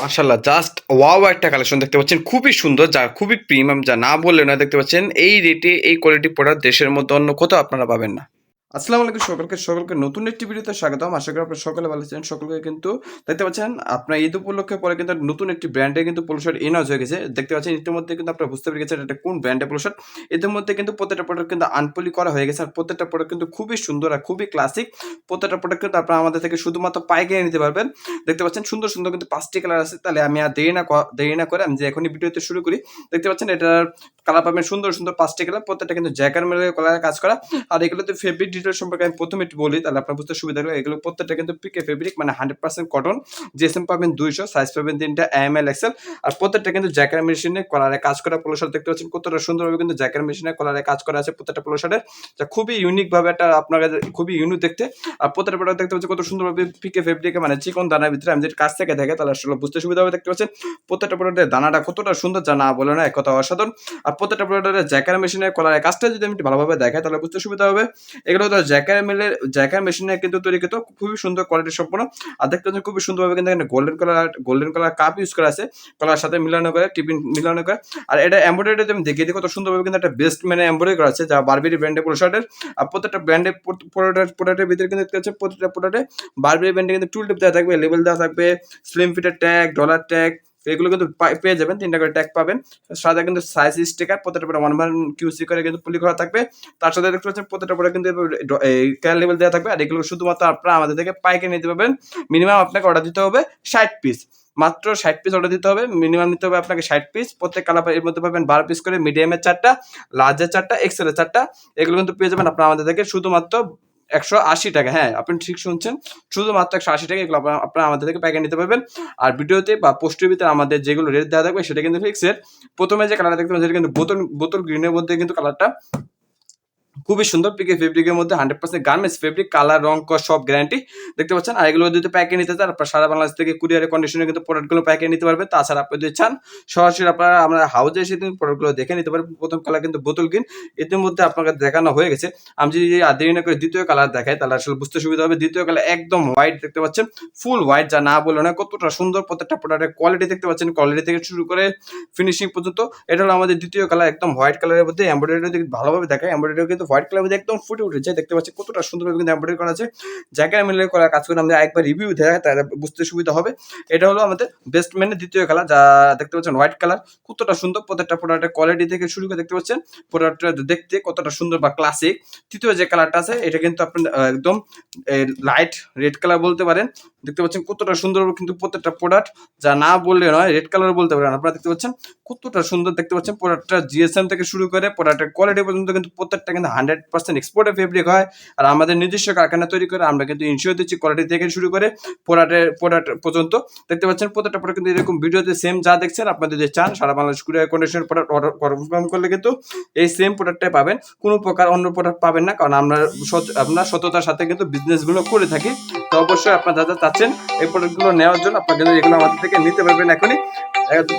মাশাআল্লাহ just wow একটা collection দেখতে পাচ্ছেন, খুবই সুন্দর, যা খুবই প্রিমিয়াম, যা না বললে না। দেখতে পাচ্ছেন এই রেটে এই কোয়ালিটি প্রোডাক্ট দেশের মধ্যে অন্য কোথাও আপনারা পাবেন না। আসসালামু আলাইকুম, সকলকে নতুন একটি ভিডিওতে স্বাগতম। আশা করি আপনারা সকলে ভালো আছেন। সকলকে কিন্তু দেখতে পাচ্ছেন আপনার ঈদ উপলক্ষে পরে কিন্তু নতুন একটি ব্র্যান্ডে কিন্তু পোলো শার্ট ইনহাউস হয়ে গেছে। দেখতে পাচ্ছেন ইতিমধ্যে কিন্তু আপনারা বুঝতে পেরে গেছেন এটা কোন ব্র্যান্ডের পোলো শার্ট। ইতিমধ্যে কিন্তু প্রত্যেকটা প্রোডাক্ট কিন্তু আনপলি করা হয়ে গেছে। আর প্রত্যেকটা প্রোডাক্ট কিন্তু খুবই সুন্দর আর খুবই ক্লাসিক। প্রত্যেকটা প্রোডাক্ট কিন্তু আপনারা আমাদের থেকে শুধুমাত্র পাইকারি নিতে পারবেন। দেখতে পাচ্ছেন সুন্দর সুন্দর কিন্তু 5টি কালার আছে। তাহলে আমি আর দেরি না করে আমি যে এখনই ভিডিওতে শুরু করি। দেখতে পাচ্ছেন এটার কালার পাবেন সুন্দর সুন্দর 5টি কালার। প্রত্যেকটা কিন্তু জ্যাকার মেলের কালারে কাজ করা। আর এগুলোতে ফেব্রিক ডিটেইলস সম্পর্কে আমি প্রথমে একটু বলি, তাহলে আপনার বুঝতে সুবিধা হবে। এগুলো প্রত্যেকটা কিন্তু পিকে ফেব্রিক, মানে 100% কটন। জিএসএম পাবেন 200, সাইজ পাবেন 3টা, এম এল এক্সেল। আর প্রত্যেকটা কিন্তু জ্যাকার মেশিনে কলারে কাজ করা পোলো শার্ট। দেখতে পাচ্ছেন কতটা সুন্দরভাবে কিন্তু জ্যাকার মেশিনে কলারে কাজ করা আছে প্রত্যেকটা পোলো শার্টের, যা খুবই ইউনিক ভাবে একটা আপনার কাছে খুবই ইউনিক দেখতে। আর প্রত্যেকটা প্রোডাক্ট দেখতে পাচ্ছেন কত সুন্দরভাবে পিকে ফেব্রিকে, মানে চিকন দানার ভিতরে আমি যদি কাছ থেকে দেখে তাহলে আসলে বুঝতে সুবিধা হবে। দেখতে পাচ্ছেন প্রত্যেকটা প্রোডাক্টের দানাটা কতটা সুন্দর, যা না বলে না এক কথা অসাধারণ। আর প্রত্যেকটা প্রোডাক্টের জ্যাকার মেশিনের কলারে কাজটা যদি আমি একটু ভালোভাবে দেখাই তাহলে বুঝতে সুবিধা হবে। এগুলো তো জ্যাকার মেশিনে কিন্তু তৈরি কিন্তু খুবই সুন্দর কোয়ালিটি সম্পন্ন। আর দেখতে পাচ্ছেন খুবই সুন্দরভাবে কিন্তু এখানে গোল্ডেন কালার কাপ ইউজ করা আছে, কলার সাথে মিলানো করে, টিফিন মিলানো করে। আর এটা এমব্রয়ডারি আমি দেখিয়ে দিই কত সুন্দরভাবে কিন্তু একটা বেস্ট মানে এমব্রয়ডারি করা আছে, যা বারবেরি ব্র্যান্ডের পোলো শার্টের। আর প্রত্যেকটা ব্র্যান্ডের প্রোডাক্টের ভিতরে কিন্তু দেখতে পাচ্ছেন প্রত্যেকটা প্রোডাক্টে বারবেরি ব্র্যান্ডে কিন্তু টুল টিপ দেওয়া থাকবে, লেবেল দেওয়া থাকবে, স্লিম ফিটের ট্যাগ, ডলার ট্যাগ, এগুলো কিন্তু পেয়ে যাবেন। 3টা করে ট্যাগ পাবেন। সাথে কিন্তু সাইজ স্টিকার প্রত্যেকটা পরে 1/QC করে কিন্তু পুলি করা থাকবে। তার সাথে দেখতে পাচ্ছেন প্রত্যেকটা পরে কিন্তু কেয়ার লেভেল দেওয়া থাকবে। আর এগুলো শুধুমাত্র আপনারা আমাদের থেকে পাইকারি নিতে পারবেন। মিনিমাম আপনাকে অর্ডার দিতে হবে 60 পিস, মাত্র 60 পিস অর্ডার দিতে হবে। মিনিমাম নিতে হবে আপনাকে 60 পিস। প্রত্যেক কালার এর মধ্যে পাবেন 12 পিস করে, মিডিয়ামের 4টা, লার্জের 4টা, এক্সেলের 4টা। এগুলো কিন্তু পেয়ে যাবেন আপনারা আমাদের থেকে শুধুমাত্র 180 টাকা। হ্যাঁ, আপনি ঠিক শুনছেন, শুধুমাত্র 180 টাকা। এগুলো আপনারা আমাদের থেকে পাইকারি নিতে পারবেন। আর ভিডিওতে বা পোস্টের ভিতরে আমাদের যেগুলো রেট দেওয়া থাকবে সেটা কিন্তু ফিক্সড। প্রথমে যে কালারটা দেখতে পাচ্ছেন সেটা কিন্তু বোতল গ্রিনের মধ্যে কিন্তু কালারটা খুবই সুন্দর। পিকে ফেব্রিকের মধ্যে 100% গার্মেন্টস ফেব্রিক, কালার রং কস সব গ্যারান্টি। দেখতে পাচ্ছেন। আর এগুলো যদি প্যাকে নিতে চান আপনারা সারা বাংলাদেশ থেকে কুরিয়ারের কন্ডিশনে কিন্তু প্রোডাক্টগুলো প্যাকে নিতে পারবেন। তাছাড়া আপনি যদি চান সরাসরি আপনারা আমরা হাউজে এসে কিন্তু প্রোডাক্টগুলো দেখে নিতে পারবেন। প্রথম কালার কিন্তু বোতল গ্রিন, ইতিমধ্যে আপনাকে দেখানো হয়ে গেছে। আমি যদি আর দেরি না করে দ্বিতীয় কালার দেখাই তাহলে আসলে বুঝতে সুবিধা হবে। দ্বিতীয় কালার একদম হোয়াইট, দেখতে পাচ্ছেন ফুল হোয়াইট, যা না বলে না কতটা সুন্দর। প্রত্যেকটা প্রোডাক্টের কোয়ালিটি দেখতে পাচ্ছেন, কোয়ালিটি থেকে শুরু করে ফিনিশিং পর্যন্ত। এটা হলো আমাদের দ্বিতীয় কালার, একদম হোয়াইট কালারের মধ্যে এমব্রয়ডারি ভালোভাবে দেখায়। এমব্রয়ডারি কিন্তু হোয়াইট কালার মধ্যে একদম ফুটে উঠেছে। দেখতে পাচ্ছি কতটা সুন্দরভাবে কিন্তু এমব্রয়ডারি করা আছে। জায়গায় মিলে করা কাজ করে আমরা একবার রিভিউ দেয় তাহলে বুঝতে সুবিধা হবে। এটা হলো আমাদের বেস্ট ম্যানের দ্বিতীয় কালার, যা দেখতে পাচ্ছেন হোয়াইট কালার, কতটা সুন্দর। প্রত্যেকটা প্রোডাক্টের কোয়ালিটি থেকে শুরু করে দেখতে পাচ্ছেন প্রোডাক্টটা দেখতে কতটা সুন্দর বা ক্লাসিক। তৃতীয় যে কালারটা আছে এটা কিন্তু আপনার একদম লাইট রেড কালার বলতে পারেন। দেখতে পাচ্ছেন কতটা সুন্দর কিন্তু প্রত্যেকটা প্রোডাক্ট, যা না বললে নয়, রেড কালার বলতে পারেন। আপনারা দেখতে পাচ্ছেন কতটা সুন্দর। দেখতে পাচ্ছেন প্রোডাক্টটা জিএসএম থেকে শুরু করে প্রোডাক্টের কোয়ালিটি পর্যন্ত কিন্তু প্রত্যেকটা কিন্তু 100% এক্সপোর্টের ফেব্রিক হয়। আর আমাদের নিজস্ব কারখানা তৈরি করে আমরা কিন্তু ইনশিওর দিচ্ছি কোয়ালিটি থেকে শুরু করে প্রোডাক্ট পর্যন্ত। দেখতে পাচ্ছেন প্রত্যেকটা প্রোডাক্ট কিন্তু এরকম ভিডিওতে সেম যা দেখছেন। আপনারা যদি চান সারা বাংলাদেশ কুরিয়ার কন্ডিশনের প্রোডাক্ট অর্ডার কনফার্ম করলে কিন্তু এই সেম প্রোডাক্টটাই পাবেন, কোনো প্রকার অন্য প্রোডাক্ট পাবেন না। কারণ আমরা সততার সাথে কিন্তু বিজনেসগুলো করে থাকি। তো অবশ্যই আপনারা যা চাচ্ছেন এই প্রোডাক্টগুলো নেওয়ার জন্য আপনারা কিন্তু এগুলো আমাদের থেকে নিতে পারবেন এখনই।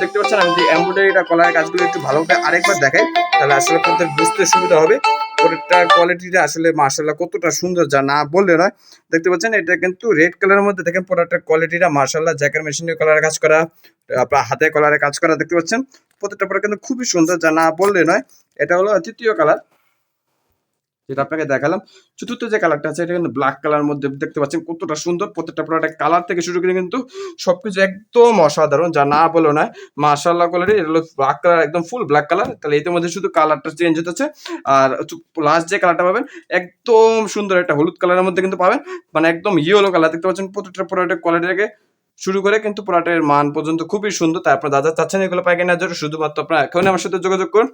দেখতে পাচ্ছেন আমি যে এমব্রয়ডারিটা কলারের কাজগুলো একটু ভালো করে আরেকবার দেখাই তাহলে আসলে আপনাদের বুঝতে সুবিধা হবে। প্রোডাক্টটার কোয়ালিটিটা আসলে মাশাআল্লাহ কতটা সুন্দর, যা না বললে নয়। দেখতে পাচ্ছেন এটা কিন্তু রেড কালারের মধ্যে দেখেন প্রোডাক্টের কোয়ালিটিটা মাশাআল্লাহ। জ্যাকের মেশিনের কলারের কাজ করা, আপনার হাতে কলারের কাজ করা। দেখতে পাচ্ছেন প্রত্যেকটা প্রোডাক্ট কিন্তু খুবই সুন্দর, যা না বললে নয়। এটা হলো তৃতীয় কালার যেটা আপনাকে দেখালাম। চতুর্থ যে কালারটা আছে এটা কিন্তু ব্ল্যাক কালার মধ্যে দেখতে পাচ্ছেন কতটা সুন্দর। প্রত্যেকটা প্রোডাক্ট কালার থেকে শুরু করে কিন্তু সবকিছু একদম অসাধারণ, যা না বলো না। মাশাআল্লাহ কোয়ালিটি। এটা হলো ব্ল্যাক কালার, একদম ফুল ব্ল্যাক কালার। তাহলে এর মধ্যে শুধু কালারটা চেঞ্জ হতেছে। আর লাস্ট যে কালারটা পাবেন একদম সুন্দর একটা হলুদ কালারের মধ্যে কিন্তু পাবেন, মানে একদম ইয়েলো কালার। দেখতে পাচ্ছেন প্রত্যেকটা প্রোডাক্টের কোয়ালিটি থেকে শুরু করে কিন্তু প্রোডাক্টের মান পর্যন্ত খুবই সুন্দর। তাই আপনারা যা চাচ্ছেন এগুলো পাইকারি নেওয়ার জন্য শুধুমাত্র আপনারা এখন আমার সাথে যোগাযোগ করুন।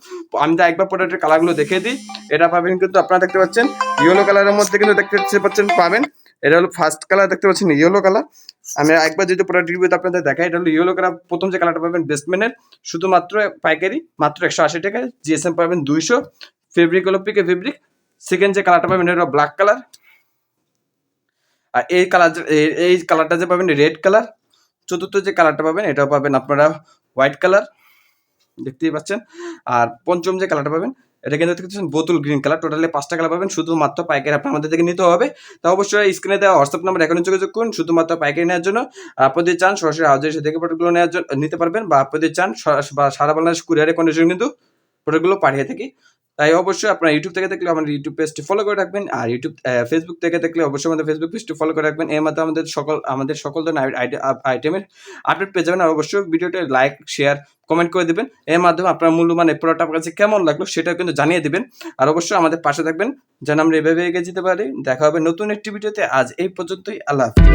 আমি তো একবার প্রোডাক্টের কালারগুলো দেখিয়ে দিই। এটা পাবেন কিন্তু আপনারা দেখতে পাচ্ছেন ইয়েলো কালারের মধ্যে কিন্তু দেখতে পাচ্ছেন পাবেন। এটা হলো ফার্স্ট কালার, দেখতে পাচ্ছেন ইয়েলো কালার। আমি একবার যদি প্রোডাক্ট রিভিউতে আপনাদের দেখাই, এটা হলো ইয়েলো কালার। প্রথম যে কালারটা পাবেন বেস্টম্যানের, শুধুমাত্র পাইকারি মাত্র 180 টাকায়। জিএসএম পাবেন 200, ফেব্রিক হলো পিকে ফেব্রিক। সেকেন্ড যে কালারটা পাবেন এটা হলো ব্ল্যাক কালার। আর এই কালারটা যে পাবেন রেড কালার। চতুর্থ যে কালারটা পাবেন এটাও পাবেন আপনারা হোয়াইট কালার, দেখতেই পাচ্ছেন। আর পঞ্চম যে কালারটা পাবেন এটা কিন্তু দেখতে পাচ্ছেন বোতল গ্রিন কালার, টোটালি 5টা কালার পাবেন, শুধুমাত্র পাইকারি আপনার আমাদের থেকে নিতে হবে। তা অবশ্যই স্ক্রিনে দেওয়া হোয়াটসঅ্যাপ নাম্বার এখনই যোগাযোগ করুন শুধুমাত্র পাইকারি নেওয়ার জন্য। আপনি যদি চান সরাসরি হাউজে এসে দেখে প্রোডাক্টগুলো নেওয়ার জন্য নিতে পারবেন, বা আপনি যদি চান বা সারা বাংলাদেশ কুরিয়ারে কন্ডিশন কিন্তু প্রোডাক্টগুলো পাঠিয়ে থাকি। তাই অবশ্যই আপনার ইউটিউব থেকে দেখলে আমাদের ইউটিউব পেজটি ফলো করে রাখবেন, আর ফেসবুক থেকে দেখলে অবশ্যই আমাদের ফেসবুক পেজটি ফলো করে রাখবেন। এর মাধ্যমে আমাদের সকল ধরনের আইটেমের আপডেট পেয়ে যাবেন। আর অবশ্যই ভিডিওটা লাইক, শেয়ার, কমেন্ট করে দিবেন। এর মাধ্যমে আপনার মূল্যবান এই প্রোডাক্ট আপনার কাছে কেমন লাগলো সেটাও কিন্তু জানিয়ে দিবেন। আর অবশ্যই আমাদের পাশে থাকবেন যেন আমরা এভাবে এগিয়ে যেতে পারি। দেখা হবে নতুন একটি ভিডিওতে। আজ এই পর্যন্তই। আল্লাহ হাফেজ।